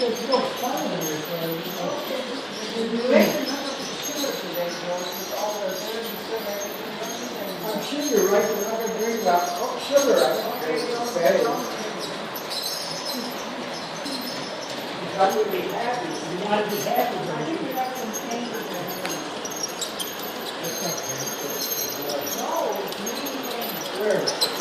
there's no fun in this. I'm sure you're right, we're not gonna drink that. Oh, sugar, I don't drink bad. You got to be happy, you want to be happy. I think we have some pain with that. No, it's really pain. Where?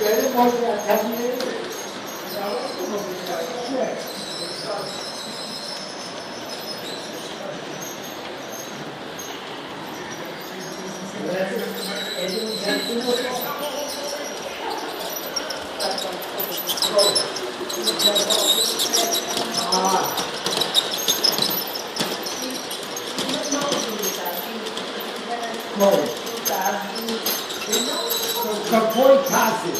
Ele pode até dinheiro. Какой кассы?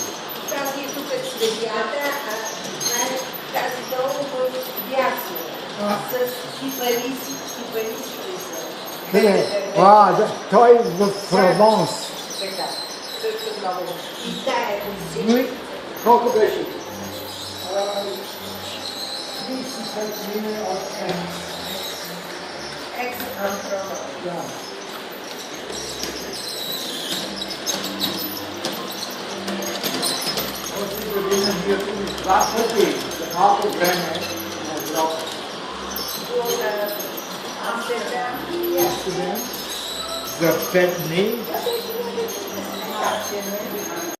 Prawie tutaj przyjada, a każdą wiasło. Z hiperisji. To jest w Provence. I daje Oui. Qual que é esse? ex-antropolog. Amsterdam. The Fête